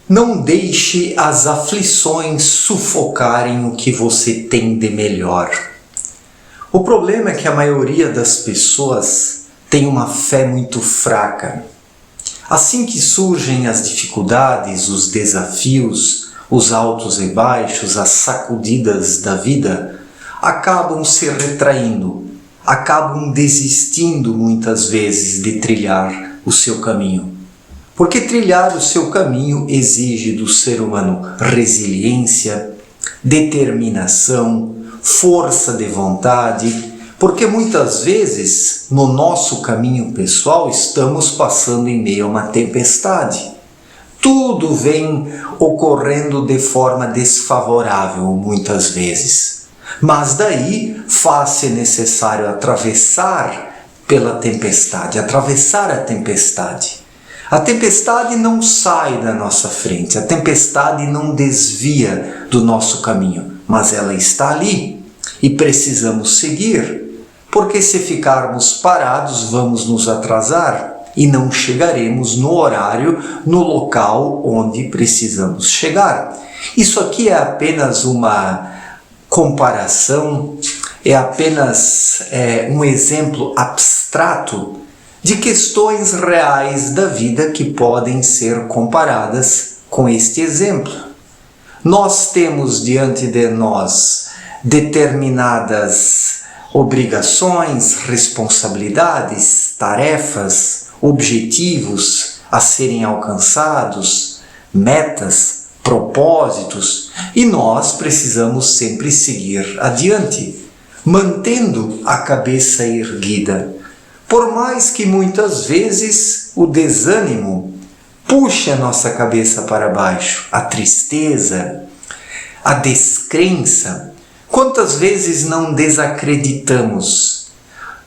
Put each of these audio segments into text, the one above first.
Não deixe as aflições sufocarem o que você tem de melhor. O problema é que a maioria das pessoas tem uma fé muito fraca. Assim que surgem as dificuldades, os desafios, os altos e baixos, as sacudidas da vida, acabam se retraindo, acabam desistindo muitas vezes de trilhar o seu caminho. Porque trilhar o seu caminho exige do ser humano resiliência, determinação, força de vontade, porque muitas vezes no nosso caminho pessoal estamos passando em meio a uma tempestade. Tudo vem ocorrendo de forma desfavorável muitas vezes. Mas daí faz-se necessário atravessar pela tempestade, atravessar a tempestade. A tempestade não sai da nossa frente, a tempestade não desvia do nosso caminho, mas ela está ali e precisamos seguir, porque se ficarmos parados vamos nos atrasar e não chegaremos no horário, no local onde precisamos chegar. Isso aqui é apenas uma comparação, é apenas um exemplo abstrato de questões reais da vida que podem ser comparadas com este exemplo. Nós temos diante de nós determinadas obrigações, responsabilidades, tarefas, objetivos a serem alcançados, metas, propósitos, e nós precisamos sempre seguir adiante, mantendo a cabeça erguida. Por mais que muitas vezes o desânimo puxe a nossa cabeça para baixo, a tristeza, a descrença, quantas vezes não desacreditamos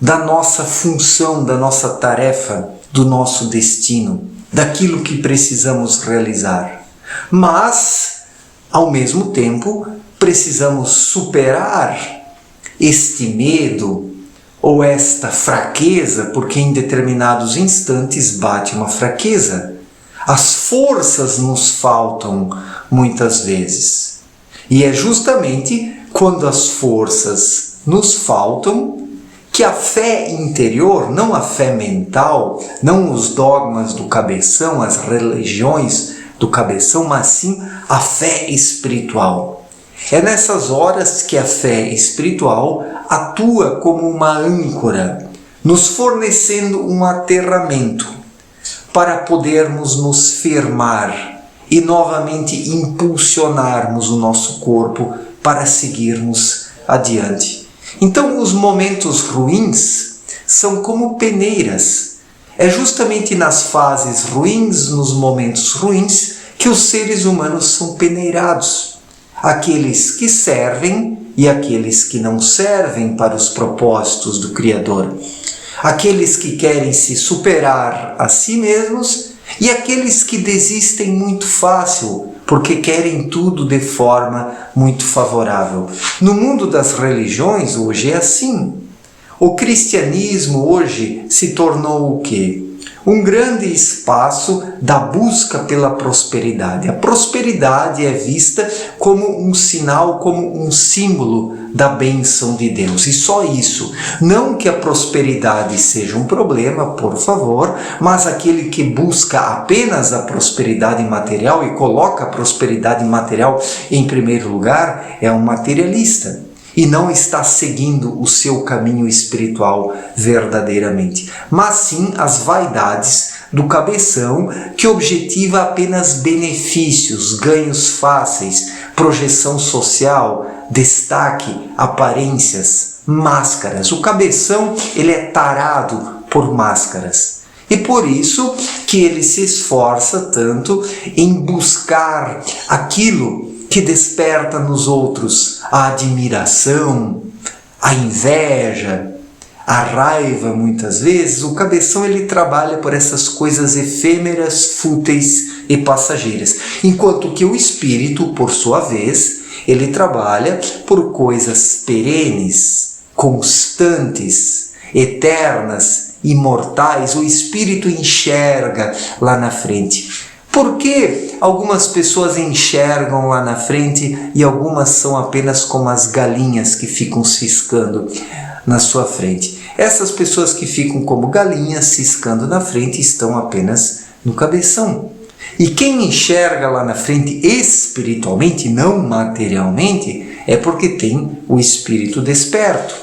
da nossa função, da nossa tarefa, do nosso destino, daquilo que precisamos realizar. Mas, ao mesmo tempo, precisamos superar este medo, ou esta fraqueza, porque em determinados instantes bate uma fraqueza. As forças nos faltam muitas vezes. E é justamente quando as forças nos faltam que a fé interior, não a fé mental, não os dogmas do cabeção, as religiões do cabeção, mas sim a fé espiritual. É nessas horas que a fé espiritual atua como uma âncora, nos fornecendo um aterramento para podermos nos firmar e novamente impulsionarmos o nosso corpo para seguirmos adiante. Então, os momentos ruins são como peneiras. É justamente nas fases ruins, nos momentos ruins, que os seres humanos são peneirados. Aqueles que servem e aqueles que não servem para os propósitos do Criador. Aqueles que querem se superar a si mesmos e aqueles que desistem muito fácil, porque querem tudo de forma muito favorável. No mundo das religiões hoje é assim. O cristianismo hoje se tornou o quê? Um grande espaço da busca pela prosperidade. A prosperidade é vista como um sinal, como um símbolo da bênção de Deus. E só isso. Não que a prosperidade seja um problema, por favor, mas aquele que busca apenas a prosperidade material e coloca a prosperidade material em primeiro lugar é um materialista. E não está seguindo o seu caminho espiritual verdadeiramente, mas sim as vaidades do cabeção que objetiva apenas benefícios, ganhos fáceis, projeção social, destaque, aparências, máscaras. O cabeção, ele é tarado por máscaras. E por isso que ele se esforça tanto em buscar aquilo que desperta nos outros a admiração, a inveja, a raiva muitas vezes. O cabeção ele trabalha por essas coisas efêmeras, fúteis e passageiras, enquanto que o espírito, por sua vez, ele trabalha por coisas perenes, constantes, eternas, imortais. O espírito enxerga lá na frente. Por que algumas pessoas enxergam lá na frente e algumas são apenas como as galinhas que ficam ciscando na sua frente? Essas pessoas que ficam como galinhas ciscando na frente estão apenas no cabeção. E quem enxerga lá na frente espiritualmente, não materialmente, é porque tem o espírito desperto.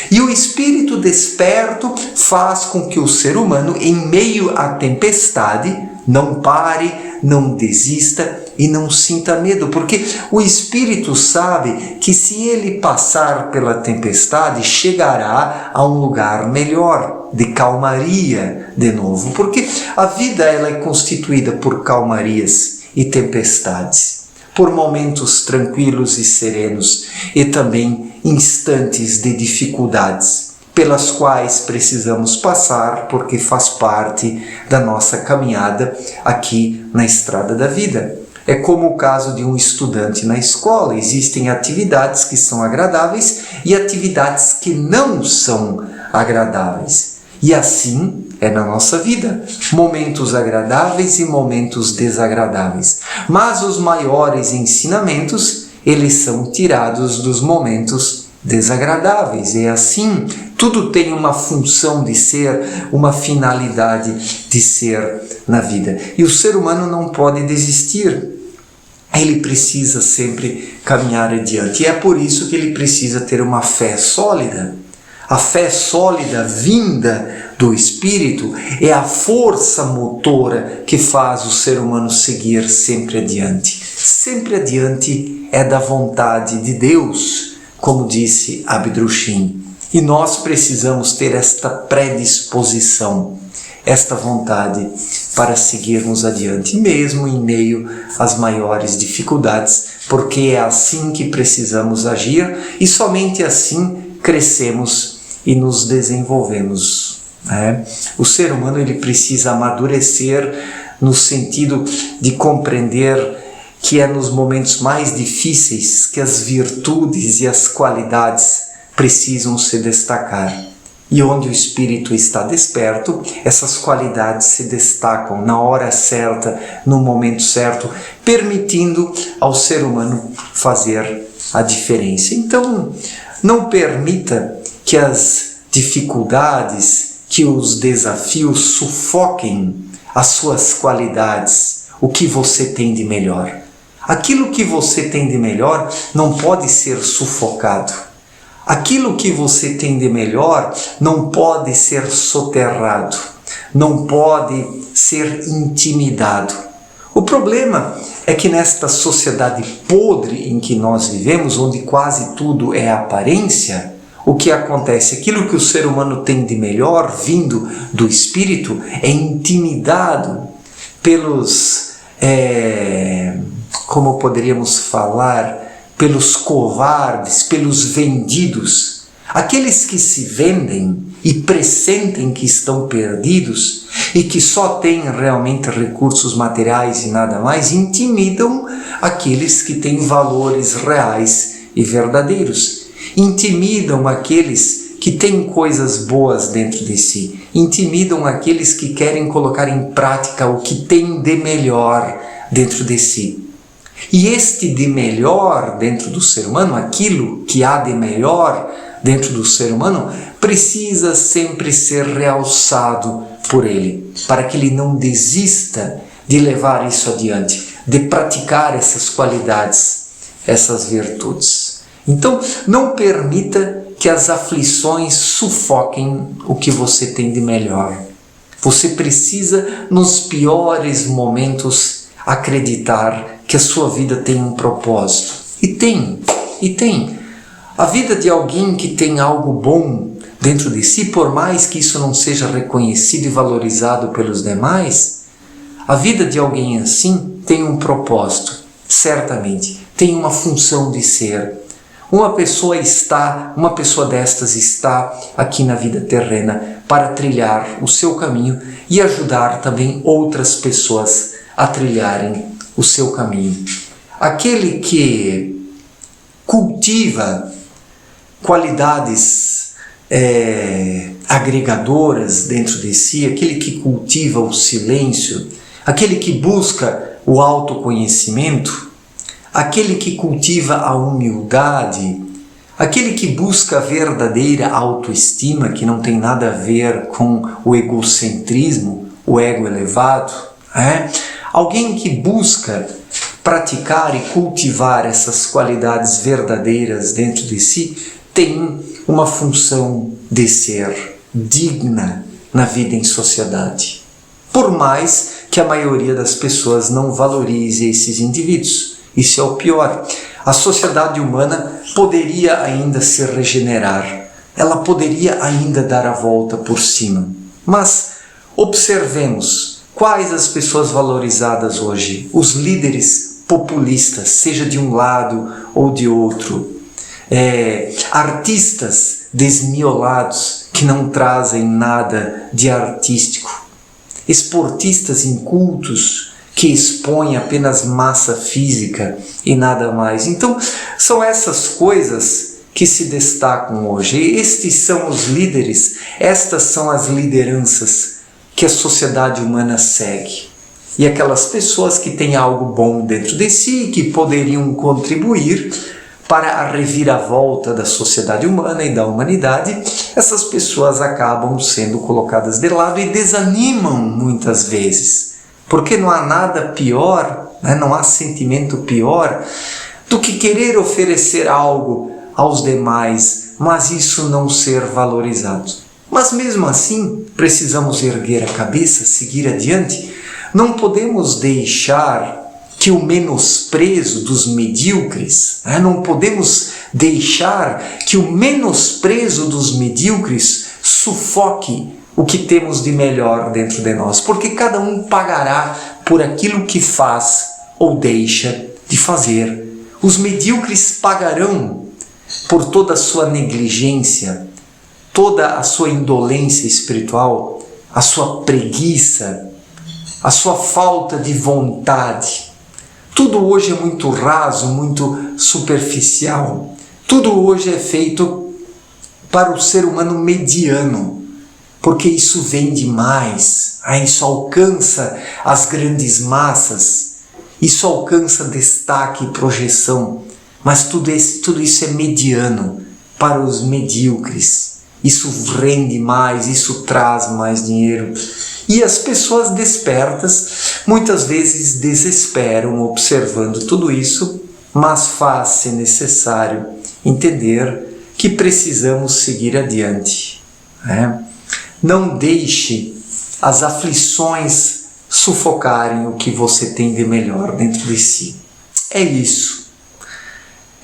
E o espírito desperto faz com que o ser humano, em meio à tempestade, não pare, não desista e não sinta medo, porque o espírito sabe que se ele passar pela tempestade, chegará a um lugar melhor, de calmaria de novo, porque a vida ela é constituída por calmarias e tempestades, por momentos tranquilos e serenos e também instantes de dificuldades, pelas quais precisamos passar porque faz parte da nossa caminhada aqui na estrada da vida. É como o caso de um estudante na escola. Existem atividades que são agradáveis e atividades que não são agradáveis. E assim é na nossa vida, momentos agradáveis e momentos desagradáveis. Mas os maiores ensinamentos, eles são tirados dos momentos desagradáveis. É assim, tudo tem uma função de ser, uma finalidade de ser na vida. E o ser humano não pode desistir. Ele precisa sempre caminhar adiante. E é por isso que ele precisa ter uma fé sólida. A fé sólida vinda do Espírito é a força motora que faz o ser humano seguir sempre adiante. Sempre adiante é da vontade de Deus, como disse Abdrushim. E nós precisamos ter esta predisposição, esta vontade para seguirmos adiante, mesmo em meio às maiores dificuldades, porque é assim que precisamos agir e somente assim crescemos e nos desenvolvemos. O ser humano ele precisa amadurecer no sentido de compreender que é nos momentos mais difíceis que as virtudes e as qualidades precisam se destacar. E onde o espírito está desperto, essas qualidades se destacam na hora certa, no momento certo, permitindo ao ser humano fazer a diferença. Então, não permita que as dificuldades, que os desafios sufoquem as suas qualidades, o que você tem de melhor. Aquilo que você tem de melhor não pode ser sufocado. Aquilo que você tem de melhor não pode ser soterrado, não pode ser intimidado. O problema é que nesta sociedade podre em que nós vivemos, onde quase tudo é aparência, o que acontece? Aquilo que o ser humano tem de melhor, vindo do Espírito, é intimidado pelos, como poderíamos falar, pelos covardes, pelos vendidos, aqueles que se vendem e pressentem que estão perdidos e que só têm realmente recursos materiais e nada mais, intimidam aqueles que têm valores reais e verdadeiros. Intimidam aqueles que têm coisas boas dentro de si. Intimidam aqueles que querem colocar em prática o que tem de melhor dentro de si. E este de melhor dentro do ser humano, aquilo que há de melhor dentro do ser humano, precisa sempre ser realçado por ele, para que ele não desista de levar isso adiante, de praticar essas qualidades, essas virtudes. Então, não permita que as aflições sufoquem o que você tem de melhor. Você precisa, nos piores momentos, acreditar que a sua vida tem um propósito. E tem. A vida de alguém que tem algo bom dentro de si, por mais que isso não seja reconhecido e valorizado pelos demais, a vida de alguém assim tem um propósito, certamente, tem uma função de ser. Uma pessoa destas está aqui na vida terrena para trilhar o seu caminho e ajudar também outras pessoas a trilharem o seu caminho. Aquele que cultiva qualidades agregadoras dentro de si, aquele que cultiva o silêncio, aquele que busca o autoconhecimento, aquele que cultiva a humildade, aquele que busca a verdadeira autoestima, que não tem nada a ver com o egocentrismo, o ego elevado, alguém que busca praticar e cultivar essas qualidades verdadeiras dentro de si, tem uma função de ser digna na vida em sociedade. Por mais que a maioria das pessoas não valorize esses indivíduos. Isso é o pior. A sociedade humana poderia ainda se regenerar. Ela poderia ainda dar a volta por cima. Mas observemos quais as pessoas valorizadas hoje. Os líderes populistas, seja de um lado ou de outro. Artistas desmiolados que não trazem nada de artístico. Esportistas incultos que expõem apenas massa física e nada mais. Então, são essas coisas que se destacam hoje. Estes são os líderes, estas são as lideranças que a sociedade humana segue. E aquelas pessoas que têm algo bom dentro de si, que poderiam contribuir para a reviravolta da sociedade humana e da humanidade, essas pessoas acabam sendo colocadas de lado e desanimam muitas vezes. Porque não há nada pior, não há sentimento pior do que querer oferecer algo aos demais, mas isso não ser valorizado. Mas mesmo assim, precisamos erguer a cabeça, seguir adiante. Não podemos deixar que o menosprezo dos medíocres, não podemos deixar que o menosprezo dos medíocres sufoque o que temos de melhor dentro de nós, porque cada um pagará por aquilo que faz ou deixa de fazer. Os medíocres pagarão por toda a sua negligência, toda a sua indolência espiritual, a sua preguiça, a sua falta de vontade. Tudo hoje é muito raso, muito superficial. Tudo hoje é feito para o ser humano mediano, porque isso vende mais, isso alcança as grandes massas, isso alcança destaque e projeção, mas tudo isso é mediano para os medíocres. Isso rende mais, isso traz mais dinheiro. E as pessoas despertas muitas vezes desesperam observando tudo isso, mas faz-se necessário entender que precisamos seguir adiante. Não deixe as aflições sufocarem o que você tem de melhor dentro de si. É isso.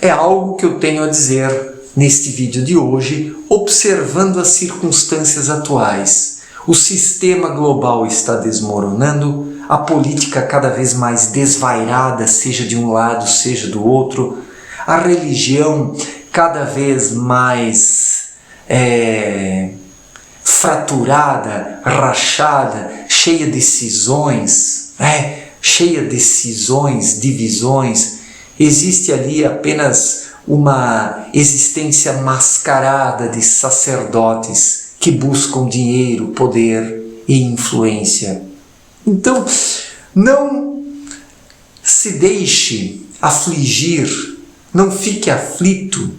É algo que eu tenho a dizer neste vídeo de hoje, observando as circunstâncias atuais. O sistema global está desmoronando, a política cada vez mais desvairada, seja de um lado, seja do outro, a religião cada vez mais fraturada, rachada, cheia de cisões, divisões. Existe ali apenas uma existência mascarada de sacerdotes que buscam dinheiro, poder e influência. Então, não se deixe afligir, não fique aflito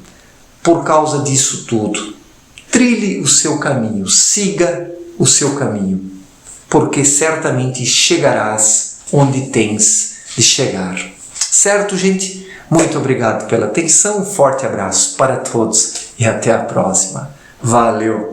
por causa disso tudo. Trilhe o seu caminho, siga o seu caminho, porque certamente chegarás onde tens de chegar. Certo, gente? Muito obrigado pela atenção, um forte abraço para todos e até a próxima. Valeu!